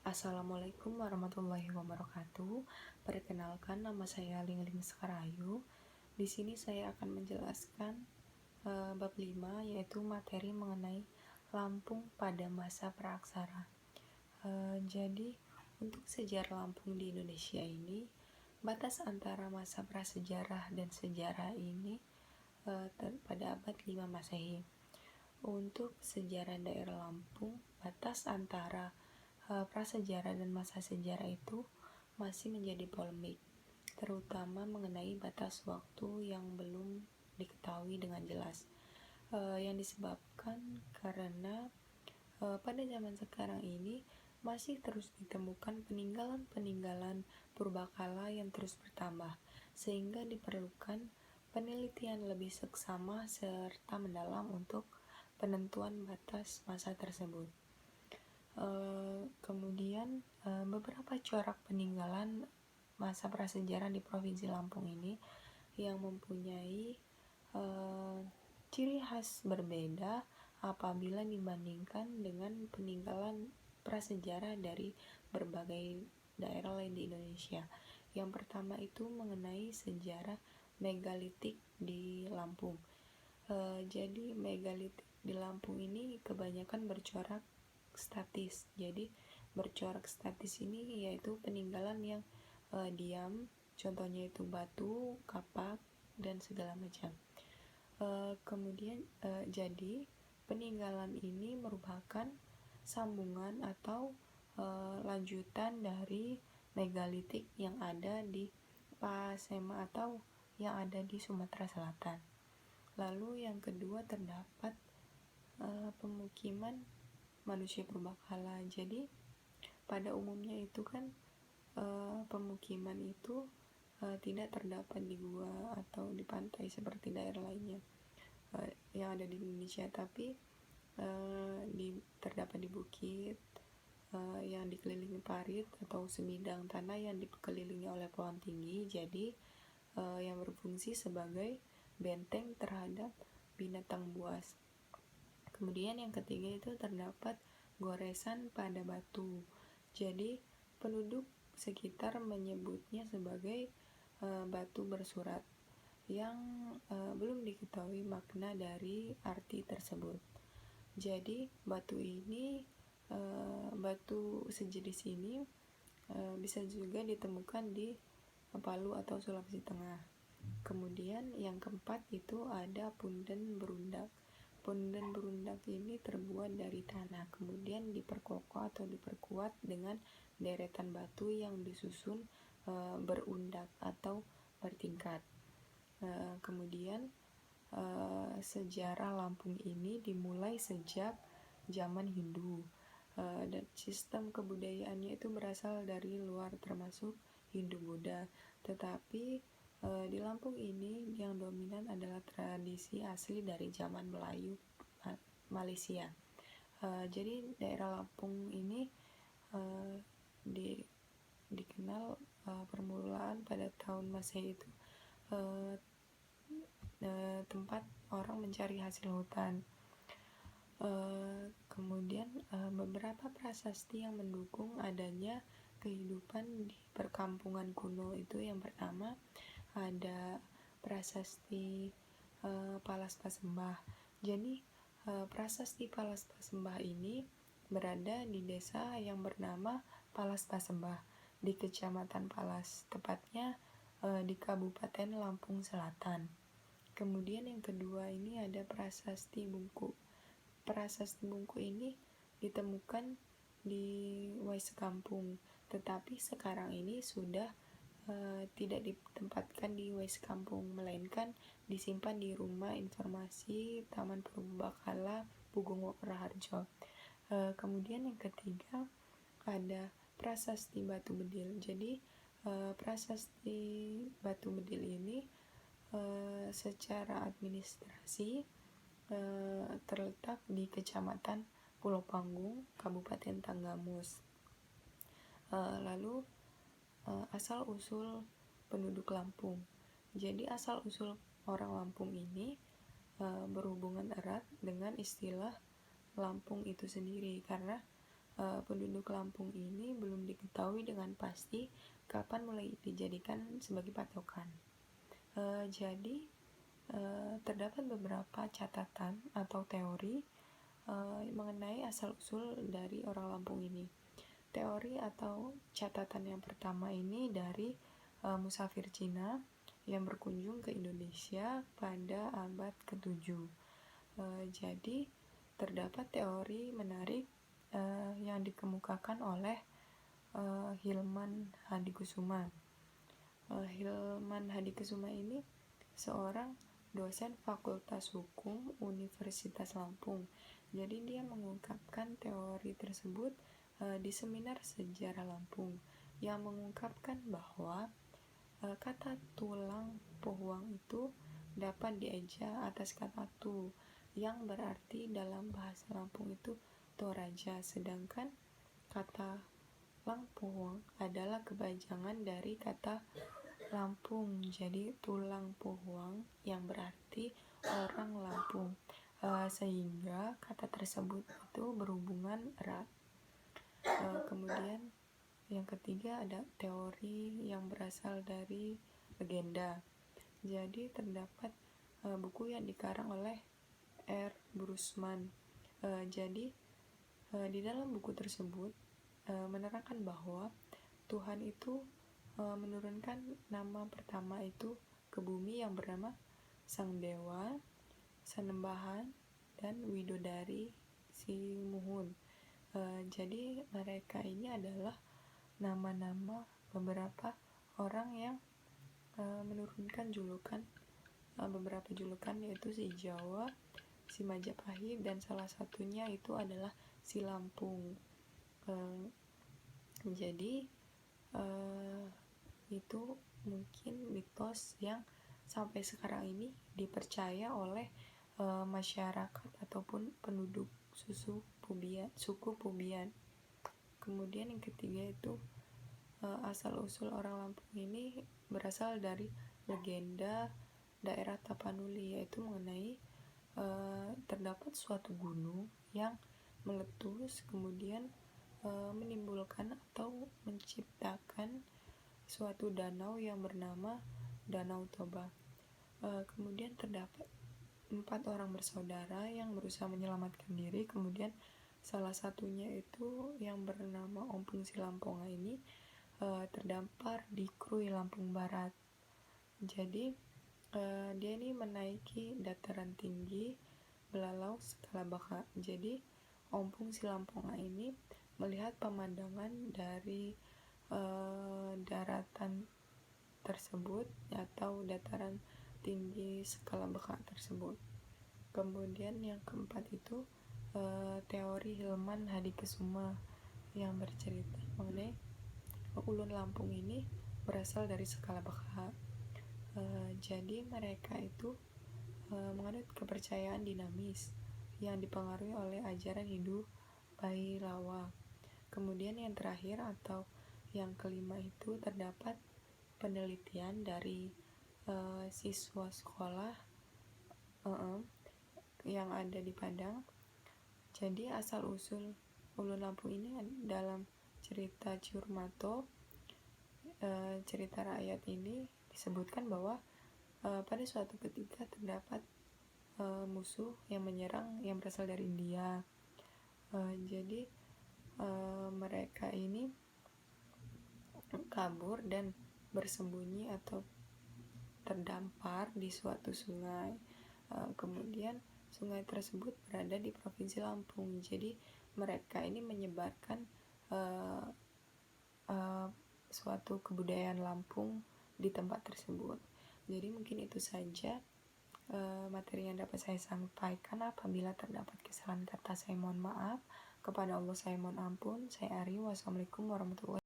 Assalamualaikum warahmatullahi wabarakatuh. Perkenalkan, nama saya Lingling Sekarayu. Di sini saya akan menjelaskan bab 5, yaitu materi mengenai Lampung pada masa praaksara. Jadi untuk sejarah Lampung di Indonesia ini, batas antara masa prasejarah dan sejarah ini pada abad 5 Masehi. Untuk sejarah daerah Lampung, batas antara prasejarah dan masa sejarah itu masih menjadi polemik, terutama mengenai batas waktu yang belum diketahui dengan jelas, yang disebabkan karena pada zaman sekarang ini masih terus ditemukan peninggalan-peninggalan purbakala yang terus bertambah, sehingga diperlukan penelitian lebih seksama serta mendalam untuk penentuan batas masa tersebut. Kemudian beberapa corak peninggalan masa prasejarah di Provinsi Lampung ini yang mempunyai ciri khas berbeda apabila dibandingkan dengan peninggalan prasejarah dari berbagai daerah lain di Indonesia. Yang pertama itu mengenai sejarah megalitik di Lampung. Jadi megalitik di Lampung ini kebanyakan bercorak statis. Jadi bercorak statis ini yaitu peninggalan yang diam, contohnya itu batu, kapak, dan segala macam. Kemudian jadi peninggalan ini merupakan sambungan atau lanjutan dari megalitik yang ada di Pasema atau yang ada di Sumatera Selatan. Lalu yang kedua terdapat pemukiman manusia purbakala. Jadi pada umumnya itu kan pemukiman itu tidak terdapat di gua atau di pantai seperti daerah lainnya yang ada di Indonesia, tapi terdapat di bukit yang dikelilingi parit atau sebidang tanah yang dikelilingi oleh pohon tinggi. Jadi yang berfungsi sebagai benteng terhadap binatang buas. Kemudian yang ketiga itu terdapat goresan pada batu. Jadi penduduk sekitar menyebutnya sebagai batu bersurat yang belum diketahui makna dari arti tersebut. Jadi batu sejenis ini bisa juga ditemukan di Palu atau Sulawesi Tengah. Kemudian yang keempat itu ada punden berundak. Punden berundak ini terbuat dari tanah, kemudian diperkokoh atau diperkuat dengan deretan batu yang disusun berundak atau bertingkat. Kemudian sejarah Lampung ini dimulai sejak zaman Hindu, dan sistem kebudayaannya itu berasal dari luar termasuk Hindu-Buddha. Tetapi di Lampung ini yang dominan adalah tradisi asli dari zaman Melayu Malaysia. Jadi daerah Lampung ini dikenal permulaan pada tahun Masehi itu tempat orang mencari hasil hutan. Kemudian beberapa prasasti yang mendukung adanya kehidupan di perkampungan kuno itu yang pertama ada prasasti Palas Pasembah. Jadi prasasti Palas Pasembah ini berada di desa yang bernama Palas Pasembah di Kecamatan Palas, tepatnya di Kabupaten Lampung Selatan. Kemudian yang kedua ini ada prasasti Bungku. Prasasti Bungku ini ditemukan di Wais Kampung, tetapi sekarang ini sudah tidak ditempatkan di Wais Kampung, melainkan disimpan di Rumah Informasi Taman Purbakala Pugung Raharjo. Kemudian yang ketiga ada prasasti Batu Bedil. Jadi prasasti Batu Bedil ini secara administrasi terletak di Kecamatan Pulau Panggung, Kabupaten Tanggamus. Lalu asal-usul penduduk Lampung. Jadi asal-usul orang Lampung ini berhubungan erat dengan istilah Lampung itu sendiri, karena penduduk Lampung ini belum diketahui dengan pasti kapan mulai dijadikan sebagai patokan. Jadi terdapat beberapa catatan atau teori mengenai asal-usul dari orang Lampung ini. Teori atau catatan yang pertama ini dari musafir Cina yang berkunjung ke Indonesia pada abad ke-7. Jadi terdapat teori menarik yang dikemukakan oleh Hilman Hadikusuma. Hilman Hadikusuma ini seorang dosen Fakultas Hukum Universitas Lampung. Jadi dia mengungkapkan teori tersebut di seminar sejarah Lampung yang mengungkapkan bahwa kata tulang pohwang itu dapat dieja atas kata tu yang berarti dalam bahasa Lampung itu Toraja, sedangkan kata lang pohwang adalah kepanjangan dari kata Lampung, jadi tulang pohwang yang berarti orang Lampung, sehingga kata tersebut itu berhubungan erat. Kemudian yang ketiga ada teori yang berasal dari legenda. Jadi terdapat buku yang dikarang oleh R. Brusman. Jadi di dalam buku tersebut menerangkan bahwa Tuhan itu menurunkan nama pertama itu ke bumi yang bernama Sang Dewa, Sanembahan, dan Widodari Si Muhun. Jadi mereka ini adalah nama-nama beberapa orang yang menurunkan julukan beberapa julukan, yaitu si Jawa, si Majapahit, dan salah satunya itu adalah si Lampung. Jadi itu mungkin mitos yang sampai sekarang ini dipercaya oleh masyarakat ataupun penduduk suku Pubian. Kemudian yang ketiga itu asal-usul orang Lampung ini berasal dari legenda daerah Tapanuli, yaitu mengenai terdapat suatu gunung yang meletus kemudian menimbulkan atau menciptakan suatu danau yang bernama Danau Toba. Kemudian terdapat 4 orang bersaudara yang berusaha menyelamatkan diri. Kemudian salah satunya itu yang bernama Ompong Silamponga ini terdampar di Krui Lampung Barat. Jadi dia ini menaiki dataran tinggi Belalau Skalabaka. Jadi Ompong Silamponga ini melihat pemandangan dari daratan tersebut atau dataran tinggi Skalabaka tersebut. Kemudian yang keempat itu teori Hilman Hadikusuma yang bercerita mengenai ulun Lampung ini berasal dari Skalabaka. Jadi mereka itu menganut kepercayaan dinamis yang dipengaruhi oleh ajaran Hindu Bailawa. Kemudian yang terakhir atau yang kelima itu terdapat penelitian dari siswa sekolah yang ada di Padang. Jadi asal usul ulun Lampung ini dalam cerita Ciurmato, cerita rakyat ini disebutkan bahwa pada suatu ketika terdapat musuh yang menyerang yang berasal dari India. Jadi mereka ini kabur dan bersembunyi atau terdampar di suatu sungai. Kemudian sungai tersebut berada di Provinsi Lampung. Jadi mereka ini menyebarkan suatu kebudayaan Lampung di tempat tersebut. Jadi mungkin itu saja materi yang dapat saya sampaikan. Apabila terdapat kesalahan kata, saya mohon maaf. Kepada Allah saya mohon ampun. Saya Ari. Wassalamualaikum warahmatullahi wabarakatuh.